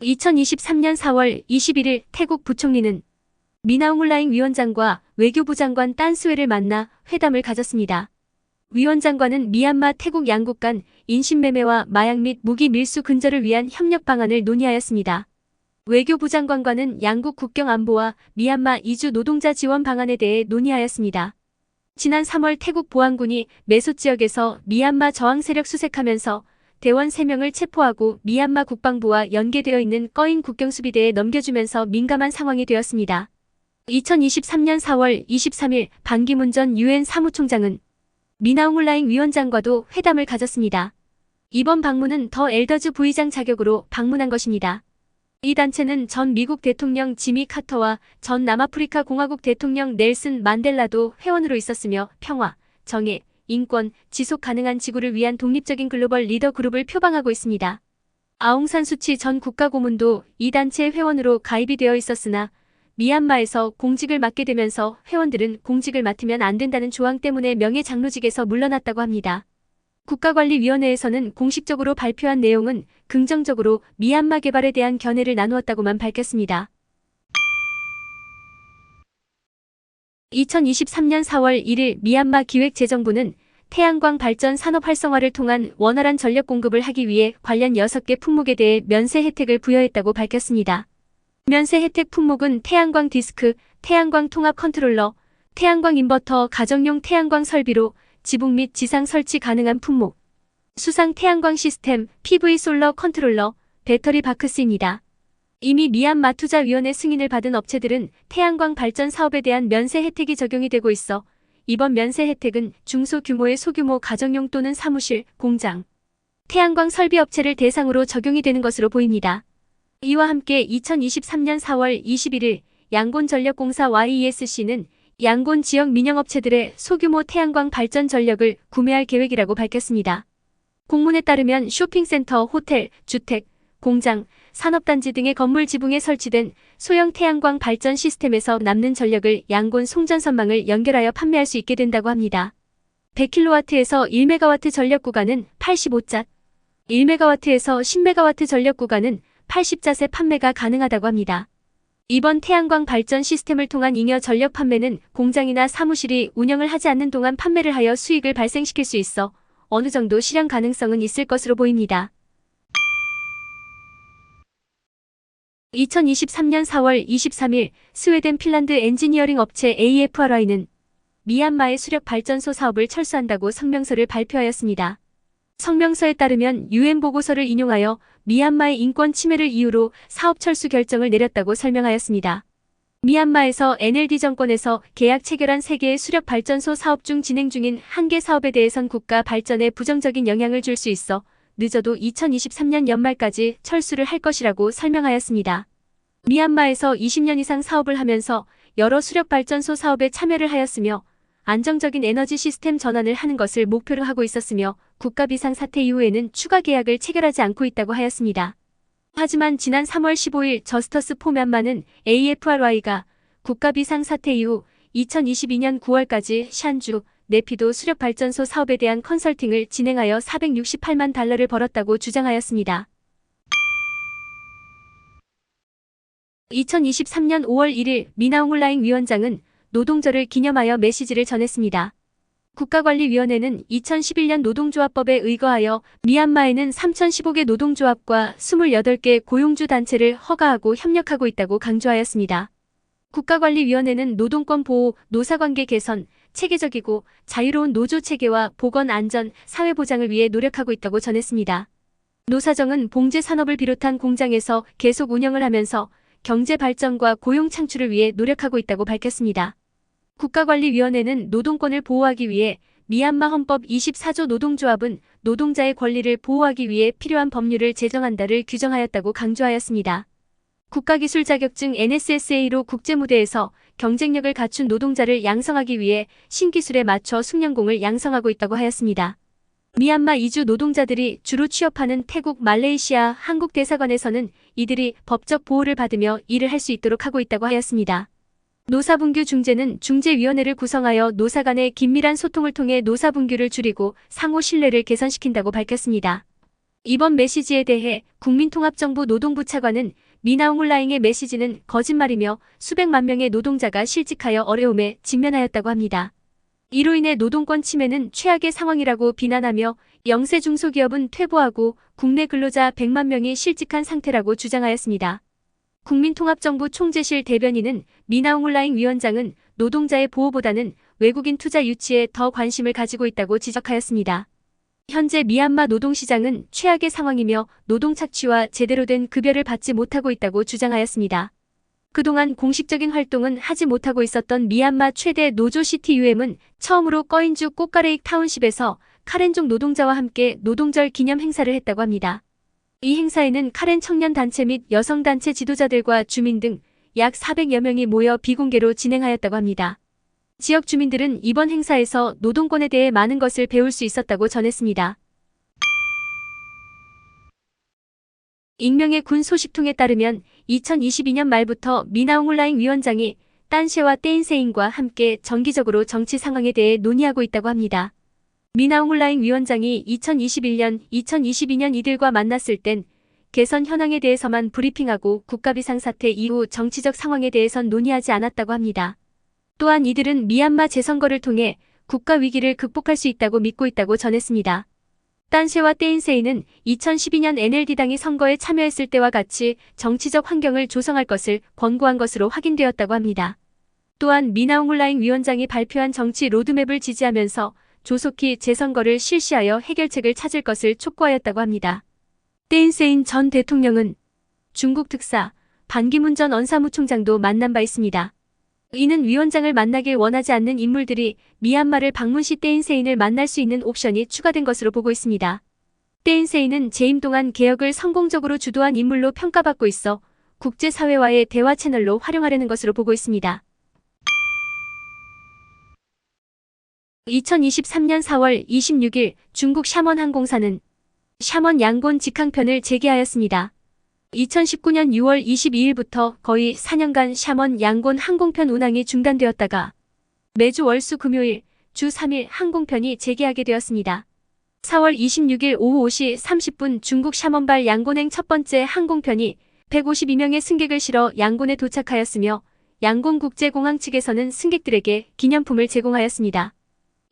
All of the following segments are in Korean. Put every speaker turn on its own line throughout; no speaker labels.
2023년 4월 21일 태국 부총리는 미나옹 훌라잉 위원장과 외교부 장관 딴 스웨를 만나 회담을 가졌습니다. 위원장과는 미얀마 태국 양국 간 인신매매와 마약 및 무기 밀수 근절을 위한 협력 방안을 논의하였습니다. 외교부 장관과는 양국 국경 안보와 미얀마 이주 노동자 지원 방안에 대해 논의하였습니다. 지난 3월 태국 보안군이 메소 지역에서 미얀마 저항 세력 수색하면서 대원 3명을 체포하고 미얀마 국방부와 연계되어 있는 꺼인 국경수비대에 넘겨주면서 민감한 상황이 되었습니다. 2023년 4월 23일 반기문 전 유엔 사무총장은 미나옹 훌라잉 위원장과도 회담을 가졌습니다. 이번 방문은 더 엘더즈 부의장 자격으로 방문한 것입니다. 이 단체는 전 미국 대통령 지미 카터와 전 남아프리카 공화국 대통령 넬슨 만델라도 회원으로 있었으며 평화, 정의, 인권, 지속 가능한 지구를 위한 독립적인 글로벌 리더 그룹을 표방하고 있습니다. 아웅산 수치 전 국가고문도 이 단체 회원으로 가입이 되어 있었으나 미얀마에서 공직을 맡게 되면서 회원들은 공직을 맡으면 안 된다는 조항 때문에 명예장로직에서 물러났다고 합니다. 국가관리위원회에서는 공식적으로 발표한 내용은 긍정적으로 미얀마 개발에 대한 견해를 나누었다고만 밝혔습니다. 2023년 4월 1일 미얀마 기획재정부는 태양광 발전 산업 활성화를 통한 원활한 전력 공급을 하기 위해 관련 6개 품목에 대해 면세 혜택을 부여했다고 밝혔습니다. 면세 혜택 품목은 태양광 디스크, 태양광 통합 컨트롤러, 태양광 인버터, 가정용 태양광 설비로 지붕 및 지상 설치 가능한 품목, 수상 태양광 시스템, PV 솔러 컨트롤러, 배터리 바크스입니다. 이미 미얀마 투자위원회 승인을 받은 업체들은 태양광 발전 사업에 대한 면세 혜택이 적용이 되고 있어 이번 면세 혜택은 중소규모의 소규모 가정용 또는 사무실, 공장, 태양광 설비 업체를 대상으로 적용이 되는 것으로 보입니다. 이와 함께 2023년 4월 21일 양곤전력공사 YESC는 양곤 지역 민영업체들의 소규모 태양광 발전 전력을 구매할 계획이라고 밝혔습니다. 공문에 따르면 쇼핑센터, 호텔, 주택, 공장, 산업단지 등의 건물 지붕에 설치된 소형 태양광 발전 시스템에서 남는 전력을 양곤 송전선망을 연결하여 판매할 수 있게 된다고 합니다. 100kW에서 1MW 전력 구간은 85잣, 1MW에서 10MW 전력 구간은 80잣의 판매가 가능하다고 합니다. 이번 태양광 발전 시스템을 통한 잉여 전력 판매는 공장이나 사무실이 운영을 하지 않는 동안 판매를 하여 수익을 발생시킬 수 있어 어느 정도 실현 가능성은 있을 것으로 보입니다. 2023년 4월 23일 스웨덴 핀란드 엔지니어링 업체 AFRY는 미얀마의 수력 발전소 사업을 철수한다고 성명서를 발표하였습니다. 성명서에 따르면 유엔 보고서를 인용하여 미얀마의 인권 침해를 이유로 사업 철수 결정을 내렸다고 설명하였습니다. 미얀마에서 NLD 정권에서 계약 체결한 3개의 수력 발전소 사업 중 진행 중인 1개 사업에 대해선 국가 발전에 부정적인 영향을 줄 수 있어 늦어도 2023년 연말까지 철수를 할 것이라고 설명하였습니다. 미얀마에서 20년 이상 사업을 하면서 여러 수력 발전소 사업에 참여를 하였으며 안정적인 에너지 시스템 전환을 하는 것을 목표로 하고 있었으며 국가 비상 사태 이후에는 추가 계약을 체결하지 않고 있다고 하였습니다. 하지만 지난 3월 15일 저스터스 포 미얀마는 AFRY가 국가 비상 사태 이후 2022년 9월까지 샨주, 네피도 수력 발전소 사업에 대한 컨설팅을 진행하여 468만 달러를 벌었다고 주장하였습니다. 2023년 5월 1일 미나옹 훌라잉 위원장은 노동절을 기념하여 메시지를 전했습니다. 국가관리위원회는 2011년 노동조합법에 의거하여 미얀마에는 3015개 노동조합과 28개 고용주 단체를 허가하고 협력하고 있다고 강조하였습니다. 국가관리위원회는 노동권 보호, 노사관계 개선, 체계적이고 자유로운 노조 체계와 보건 안전, 사회보장을 위해 노력하고 있다고 전했습니다. 노사정은 봉제 산업을 비롯한 공장에서 계속 운영을 하면서 경제 발전과 고용 창출을 위해 노력하고 있다고 밝혔습니다. 국가관리위원회는 노동권을 보호하기 위해 미얀마 헌법 24조 노동조합은 노동자의 권리를 보호하기 위해 필요한 법률을 제정한다를 규정하였다고 강조하였습니다. 국가기술 자격증 NSSA로 국제무대에서 경쟁력을 갖춘 노동자를 양성하기 위해 신기술에 맞춰 숙련공을 양성하고 있다고 하였습니다. 미얀마 이주 노동자들이 주로 취업하는 태국, 말레이시아, 한국 대사관에서는 이들이 법적 보호를 받으며 일을 할 수 있도록 하고 있다고 하였습니다. 노사분규 중재는 중재위원회를 구성하여 노사 간의 긴밀한 소통을 통해 노사분규를 줄이고 상호 신뢰를 개선시킨다고 밝혔습니다. 이번 메시지에 대해 국민통합정부 노동부 차관은 미나옹홀라잉의 메시지는 거짓말이며 수백만 명의 노동자가 실직하여 어려움에 직면하였다고 합니다. 이로 인해 노동권 침해는 최악의 상황이라고 비난하며 영세 중소기업은 퇴보하고 국내 근로자 100만 명이 실직한 상태라고 주장하였습니다. 국민통합정부 총재실 대변인은 미나옹홀라잉 위원장은 노동자의 보호보다는 외국인 투자 유치에 더 관심을 가지고 있다고 지적하였습니다. 현재 미얀마 노동시장은 최악의 상황이며 노동 착취와 제대로 된 급여를 받지 못하고 있다고 주장하였습니다. 그동안 공식적인 활동은 하지 못하고 있었던 미얀마 최대 노조 시티UM은 처음으로 꺼인주 꽃가레익 타운십에서 카렌족 노동자와 함께 노동절 기념 행사를 했다고 합니다. 이 행사에는 카렌 청년단체 및 여성단체 지도자들과 주민 등 약 400여 명이 모여 비공개로 진행하였다고 합니다. 지역 주민들은 이번 행사에서 노동권에 대해 많은 것을 배울 수 있었다고 전했습니다. 익명의 군 소식통에 따르면 2022년 말부터 미나옹홀라잉 위원장이 딴쉐와 떼인세인과 함께 정기적으로 정치 상황에 대해 논의하고 있다고 합니다. 미나옹홀라잉 위원장이 2022년 이들과 만났을 땐 개선 현황에 대해서만 브리핑하고 국가비상 사태 이후 정치적 상황에 대해선 논의하지 않았다고 합니다. 또한 이들은 미얀마 재선거를 통해 국가 위기를 극복할 수 있다고 믿고 있다고 전했습니다. 딴쉐와 떼인세이는 2012년 NLD당이 선거에 참여했을 때와 같이 정치적 환경을 조성할 것을 권고한 것으로 확인되었다고 합니다. 또한 미나옹홀라잉 위원장이 발표한 정치 로드맵을 지지하면서 조속히 재선거를 실시하여 해결책을 찾을 것을 촉구하였다고 합니다. 떼인세인 전 대통령은 중국 특사 반기문 전 언사무총장도 만난 바 있습니다. 이는 위원장을 만나길 원하지 않는 인물들이 미얀마를 방문 시 떼인세인을 만날 수 있는 옵션이 추가된 것으로 보고 있습니다. 떼인세인은 재임 동안 개혁을 성공적으로 주도한 인물로 평가받고 있어 국제사회와의 대화 채널로 활용하려는 것으로 보고 있습니다. 2023년 4월 26일 중국 샤먼 항공사는 샤먼 양곤 직항편을 재개하였습니다. 2019년 6월 22일부터 거의 4년간 샤먼 양곤 항공편 운항이 중단되었다가 매주 월수 금요일 주 3일 항공편이 재개하게 되었습니다. 4월 26일 오후 5시 30분 중국 샤먼발 양곤행 첫 번째 항공편이 152명의 승객을 실어 양곤에 도착하였으며 양곤국제공항 측에서는 승객들에게 기념품을 제공하였습니다.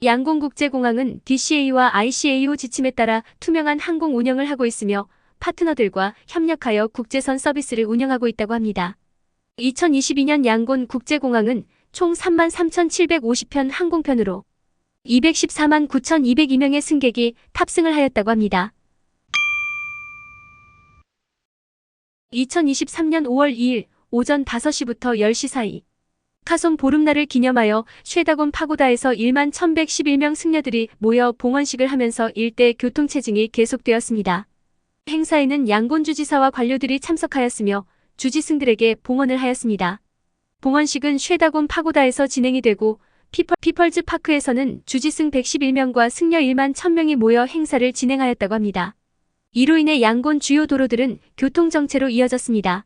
양곤국제공항은 DCA와 ICAO 지침에 따라 투명한 항공 운영을 하고 있으며 파트너들과 협력하여 국제선 서비스를 운영하고 있다고 합니다. 2022년 양곤 국제공항은 총 33,750편 항공편으로 214만 9,202명의 승객이 탑승을 하였다고 합니다. 2023년 5월 2일 오전 5시부터 10시 사이 카손 보름날을 기념하여 쉐다곤 파고다에서 1만 1,111명 승려들이 모여 봉헌식을 하면서 일대 교통체증이 계속되었습니다. 행사에는 양곤 주지사와 관료들이 참석하였으며 주지승들에게 봉헌을 하였습니다. 봉헌식은 쉐다곤 파고다에서 진행이 되고 피펄즈 파크에서는 주지승 111명과 승려 1만 1,000명이 모여 행사를 진행하였다고 합니다. 이로 인해 양곤 주요 도로들은 교통정체로 이어졌습니다.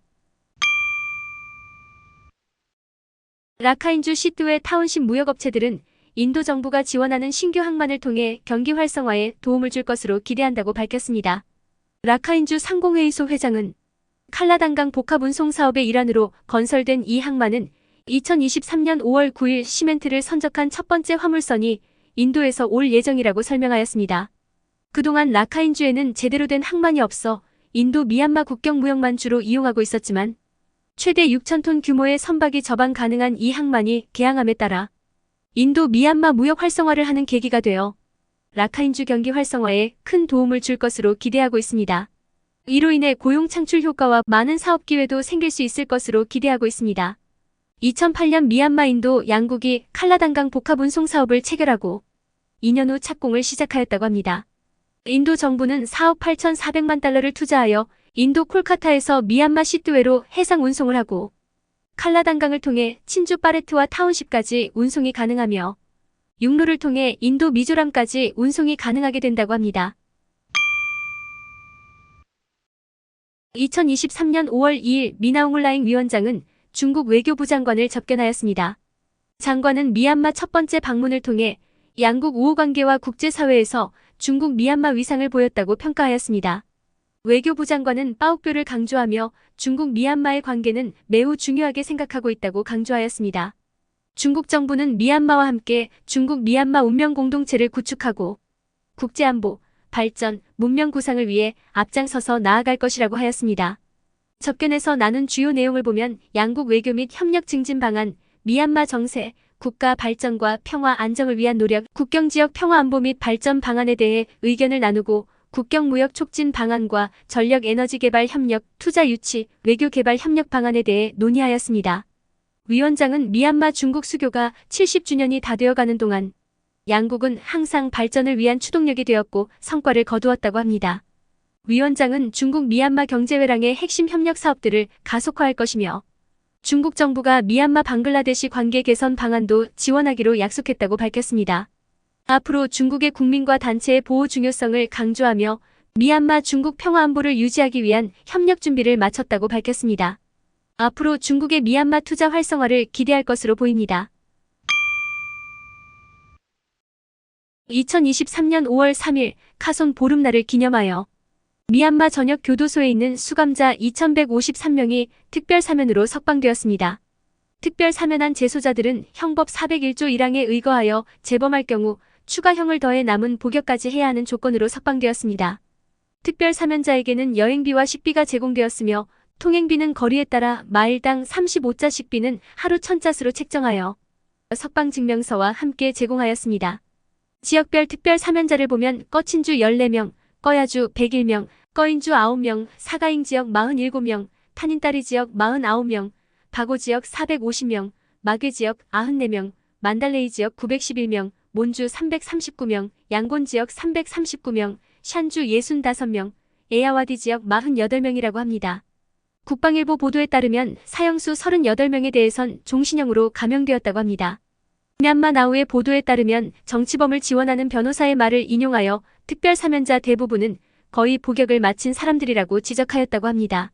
라카인주 시뚜의 타운십 무역업체들은 인도 정부가 지원하는 신규 항만을 통해 경기 활성화에 도움을 줄 것으로 기대한다고 밝혔습니다. 라카인주 상공회의소 회장은 칼라단강 복합운송 사업의 일환으로 건설된 이 항만은 2023년 5월 9일 시멘트를 선적한 첫 번째 화물선이 인도에서 올 예정이라고 설명하였습니다. 그동안 라카인주에는 제대로 된 항만이 없어 인도 미얀마 국경 무역만 주로 이용하고 있었지만 최대 6,000톤 규모의 선박이 접항 가능한 이 항만이 개항함에 따라 인도 미얀마 무역 활성화를 하는 계기가 되어 라카인주 경기 활성화에 큰 도움을 줄 것으로 기대하고 있습니다. 이로 인해 고용 창출 효과와 많은 사업 기회도 생길 수 있을 것으로 기대하고 있습니다. 2008년 미얀마 인도 양국이 칼라단강 복합운송 사업을 체결하고 2년 후 착공을 시작하였다고 합니다. 인도 정부는 4억 8,400만 달러를 투자하여 인도 콜카타에서 미얀마 시뚜웨로 해상 운송을 하고 칼라단강을 통해 친주 파레트와 타운십까지 운송이 가능하며 육로를 통해 인도 미조람까지 운송이 가능하게 된다고 합니다. 2023년 5월 2일 미나옹홀라잉 위원장은 중국 외교부 장관을 접견하였습니다. 장관은 미얀마 첫 번째 방문을 통해 양국 우호관계와 국제사회에서 중국 미얀마 위상을 보였다고 평가하였습니다. 외교부 장관은 빠옥교를 강조하며 중국 미얀마의 관계는 매우 중요하게 생각하고 있다고 강조하였습니다. 중국 정부는 미얀마와 함께 중국 미얀마 운명 공동체를 구축하고 국제안보, 발전, 문명 구상을 위해 앞장서서 나아갈 것이라고 하였습니다. 접견에서 나눈 주요 내용을 보면 양국 외교 및 협력 증진 방안, 미얀마 정세, 국가 발전과 평화 안정을 위한 노력, 국경지역 평화 안보 및 발전 방안에 대해 의견을 나누고 국경 무역 촉진 방안과 전력 에너지 개발 협력, 투자 유치, 외교 개발 협력 방안에 대해 논의하였습니다. 위원장은 미얀마 중국 수교가 70주년이 다 되어가는 동안 양국은 항상 발전을 위한 추동력이 되었고 성과를 거두었다고 합니다. 위원장은 중국 미얀마 경제회랑의 핵심 협력 사업들을 가속화할 것이며 중국 정부가 미얀마 방글라데시 관계 개선 방안도 지원하기로 약속했다고 밝혔습니다. 앞으로 중국의 국민과 단체의 보호 중요성을 강조하며 미얀마 중국 평화 안보를 유지하기 위한 협력 준비를 마쳤다고 밝혔습니다. 앞으로 중국의 미얀마 투자 활성화를 기대할 것으로 보입니다. 2023년 5월 3일 카손 보름날을 기념하여 미얀마 전역 교도소에 있는 수감자 2153명이 특별 사면으로 석방되었습니다. 특별 사면한 재소자들은 형법 401조 1항에 의거하여 재범할 경우 추가형을 더해 남은 복역까지 해야 하는 조건으로 석방되었습니다. 특별 사면자에게는 여행비와 식비가 제공되었으며 통행비는 거리에 따라 마일당 35자, 식비는 하루 1000자수로 책정하여 석방증명서와 함께 제공하였습니다. 지역별 특별 사면자를 보면 꺼친주 14명, 꺼야주 101명, 꺼인주 9명, 사가잉 지역 47명, 탄인따리 지역 49명, 바고 지역 450명, 마괴 지역 94명, 만달레이 지역 911명, 몬주 339명, 양곤 지역 339명, 샨주 65명, 에야와디 지역 48명이라고 합니다. 국방일보 보도에 따르면 사형수 38명에 대해선 종신형으로 감형되었다고 합니다. 미얀마 나우의 보도에 따르면 정치범을 지원하는 변호사의 말을 인용하여 특별 사면자 대부분은 거의 복역을 마친 사람들이라고 지적하였다고 합니다.